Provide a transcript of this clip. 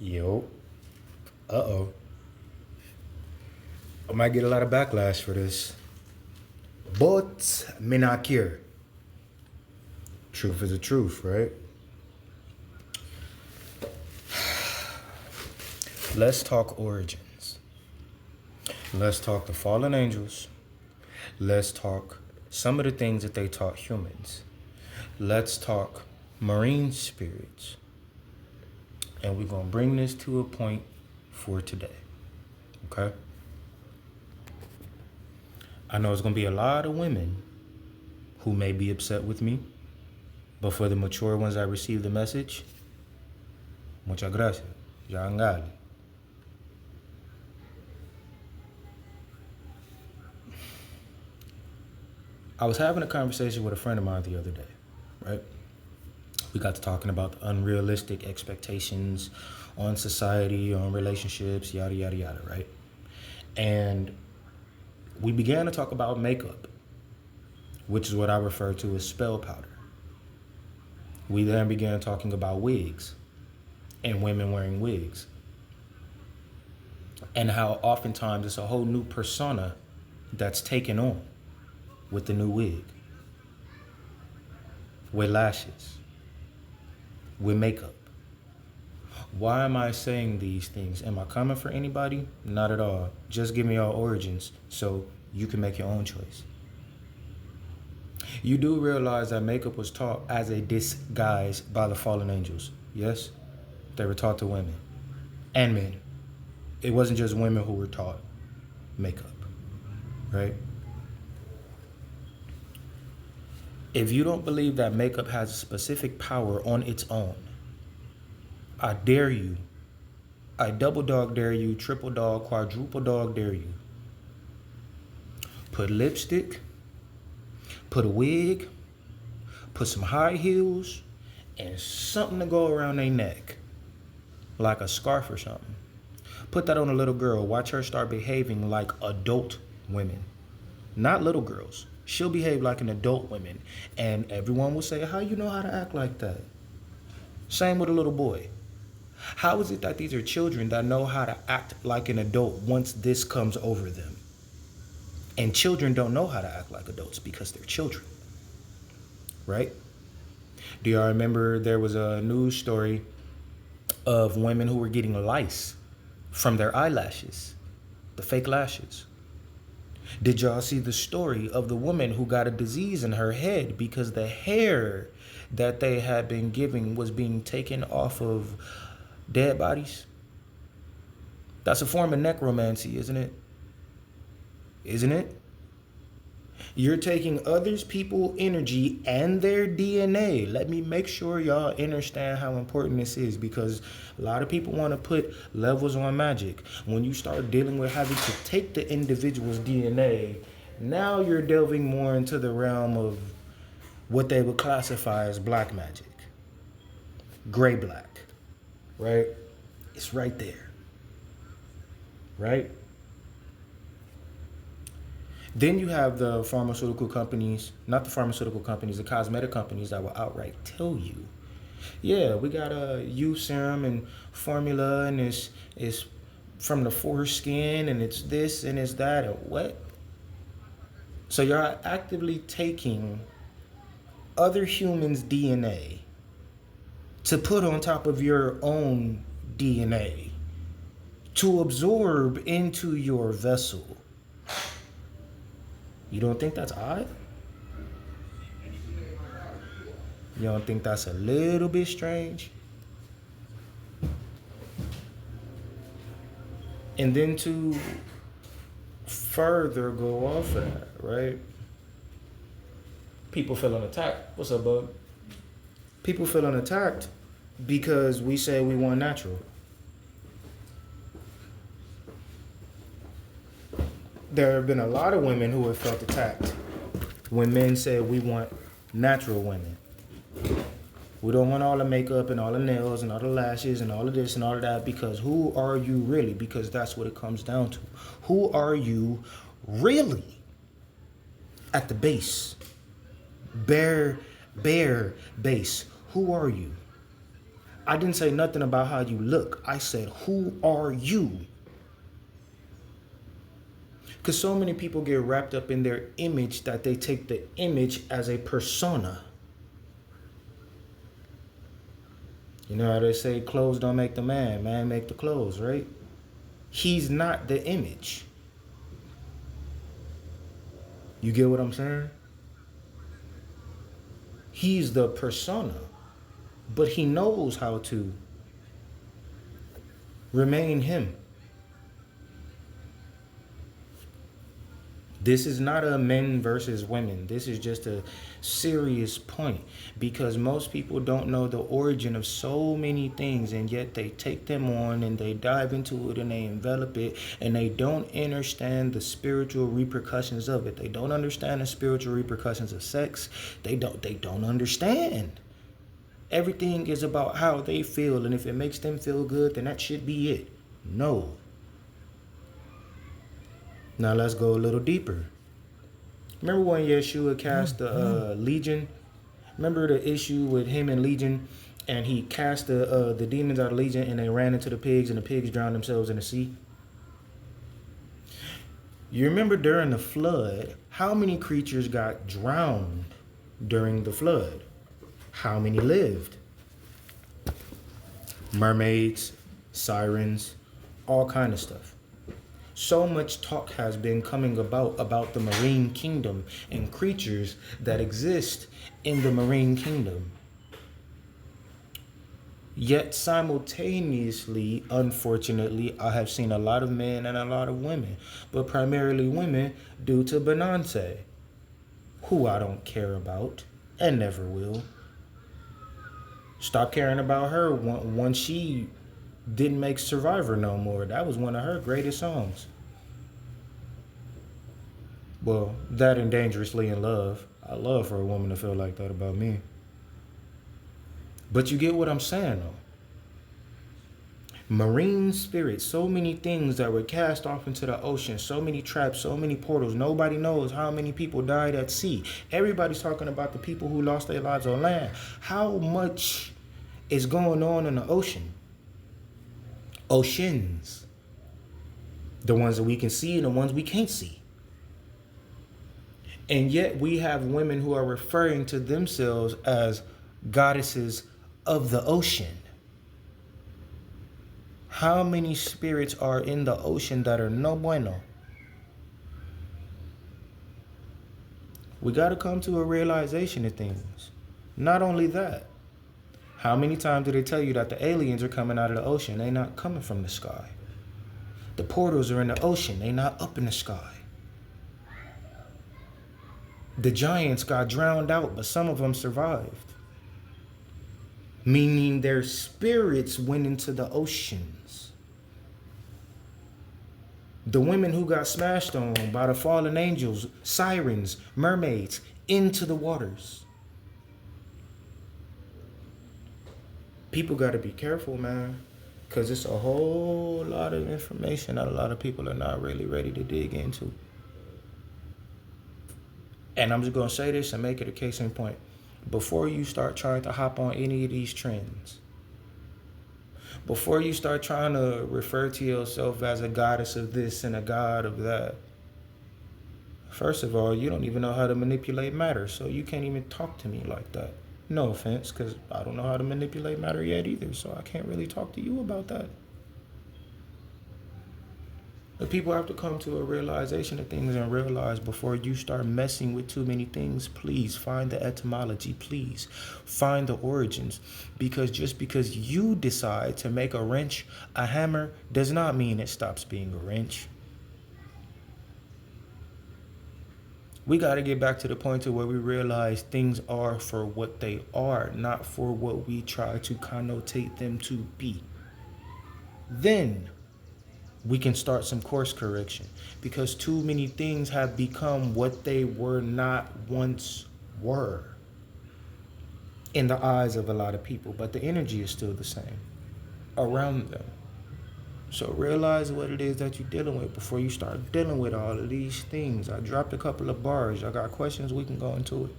Yo, uh-oh. I might get a lot of backlash for this. But me not care. Truth is the truth, right? Let's talk origins. Let's talk the fallen angels. Let's talk some of the things that they taught humans. Let's talk marine spirits. And we're going to bring this to a point for today. Okay? I know it's going to be a lot of women who may be upset with me, but for the mature ones that receive the message, muchas gracias. Ya angali. I was having a conversation with a friend of mine the other day, right? We got to talking about the unrealistic expectations on society, on relationships, yada, yada, yada, right? And we began to talk about makeup, which is what I refer to as spell powder. We then began talking about wigs and women wearing wigs, and how oftentimes it's a whole new persona that's taken on with the new wig, with lashes, with makeup. Why am I saying these things? Am I coming for anybody? Not at all. Just give me your origins so you can make your own choice. You do realize that makeup was taught as a disguise by the fallen angels. Yes? They were taught to women and men. It wasn't just women who were taught makeup, right? If you don't believe that makeup has a specific power on its own, I dare you, I double dog dare you, triple dog, quadruple dog dare you. Put lipstick, put a wig, put some high heels, and something to go around their neck, like a scarf or something. Put that on a little girl, watch her start behaving like adult women, not little girls. She'll behave like an adult woman, and everyone will say, how you know how to act like that? Same with a little boy. How is it that these are children that know how to act like an adult once this comes over them? And children don't know how to act like adults because they're children, right? Do y'all remember there was a news story of women who were getting lice from their eyelashes, the fake lashes? Did y'all see the story of the woman who got a disease in her head because the hair that they had been giving was being taken off of dead bodies? That's a form of necromancy, isn't it? Isn't it? You're taking others people's energy and their DNA. Let me make sure y'all understand how important this is, because a lot of people want to put levels on magic. When you start dealing with having to take the individual's DNA, now you're delving more into the realm of what they would classify as black magic. Gray black, right? It's right there, right? Then you have the pharmaceutical companies, not the pharmaceutical companies, the cosmetic companies that will outright tell you, yeah, we got a youth serum and formula, and it's from the foreskin, and it's this and it's that, and what? So you're actively taking other humans' DNA to put on top of your own DNA to absorb into your vessel. You don't think that's odd? You don't think that's a little bit strange? And then to further go off of that, right? People feeling attacked. What's up, bud? People feeling attacked because we say we want natural. There have been a lot of women who have felt attacked when men said we want natural women. We don't want all the makeup and all the nails and all the lashes and all of this and all of that, because who are you really? Because that's what it comes down to. Who are you really at the base? Bare base. Who are you? I didn't say nothing about how you look. I said, who are you? Because so many people get wrapped up in their image that they take the image as a persona. You know how they say clothes don't make the man, man make the clothes, right? He's not the image. You get what I'm saying? He's the persona, but he knows how to remain him. This is not a men versus women. This is just a serious point, because most people don't know the origin of so many things, and yet they take them on and they dive into it and they envelop it, and they don't understand the spiritual repercussions of it. They don't understand the spiritual repercussions of sex. They don't understand. Everything is about how they feel, and if it makes them feel good, then that should be it. No. Now let's go a little deeper. Remember when Yeshua cast the Legion? Remember the issue with him and Legion, and he cast the demons out of Legion, and they ran into the pigs, and the pigs drowned themselves in the sea? You remember during the flood, how many creatures got drowned during the flood? How many lived? Mermaids, sirens, all kind of stuff. So much talk has been coming about the marine kingdom and creatures that exist in the marine kingdom. Yet simultaneously, unfortunately, I have seen a lot of men and a lot of women, but primarily women due to Benance, who I don't care about and never will. Stop caring about her once she didn't make Survivor no more. That was one of her greatest songs. Well, that and Dangerously in Love. I love for a woman to feel like that about me. But you get what I'm saying, though. Marine spirits, so many things that were cast off into the ocean, so many traps, so many portals. Nobody knows how many people died at sea. Everybody's talking about the people who lost their lives on land. How much is going on in the ocean? Oceans. The ones that we can see and the ones we can't see. And yet we have women who are referring to themselves as goddesses of the ocean. How many spirits are in the ocean that are no bueno? We got to come to a realization of things. Not only that, how many times do they tell you that the aliens are coming out of the ocean? They're not coming from the sky. The portals are in the ocean. They're not up in the sky. The giants got drowned out, but some of them survived. Meaning their spirits went into the oceans. The women who got smashed on by the fallen angels, sirens, mermaids, into the waters. People got to be careful, man, because it's a whole lot of information that a lot of people are not really ready to dig into. And I'm just going to say this and make it a case in point. Before you start trying to hop on any of these trends, before you start trying to refer to yourself as a goddess of this and a god of that, first of all, you don't even know how to manipulate matter, so you can't even talk to me like that. No offense, because I don't know how to manipulate matter yet either, so I can't really talk to you about that. But people have to come to a realization of things and realize before you start messing with too many things, please find the etymology, please find the origins. Because just because you decide to make a wrench a hammer does not mean it stops being a wrench. We got to get back to the point to where we realize things are for what they are, not for what we try to connotate them to be. Then we can start some course correction, because too many things have become what they were not once were in the eyes of a lot of people, but the energy is still the same around them. So realize what it is that you're dealing with before you start dealing with all of these things. I dropped a couple of bars. Y'all got questions? We can go into it.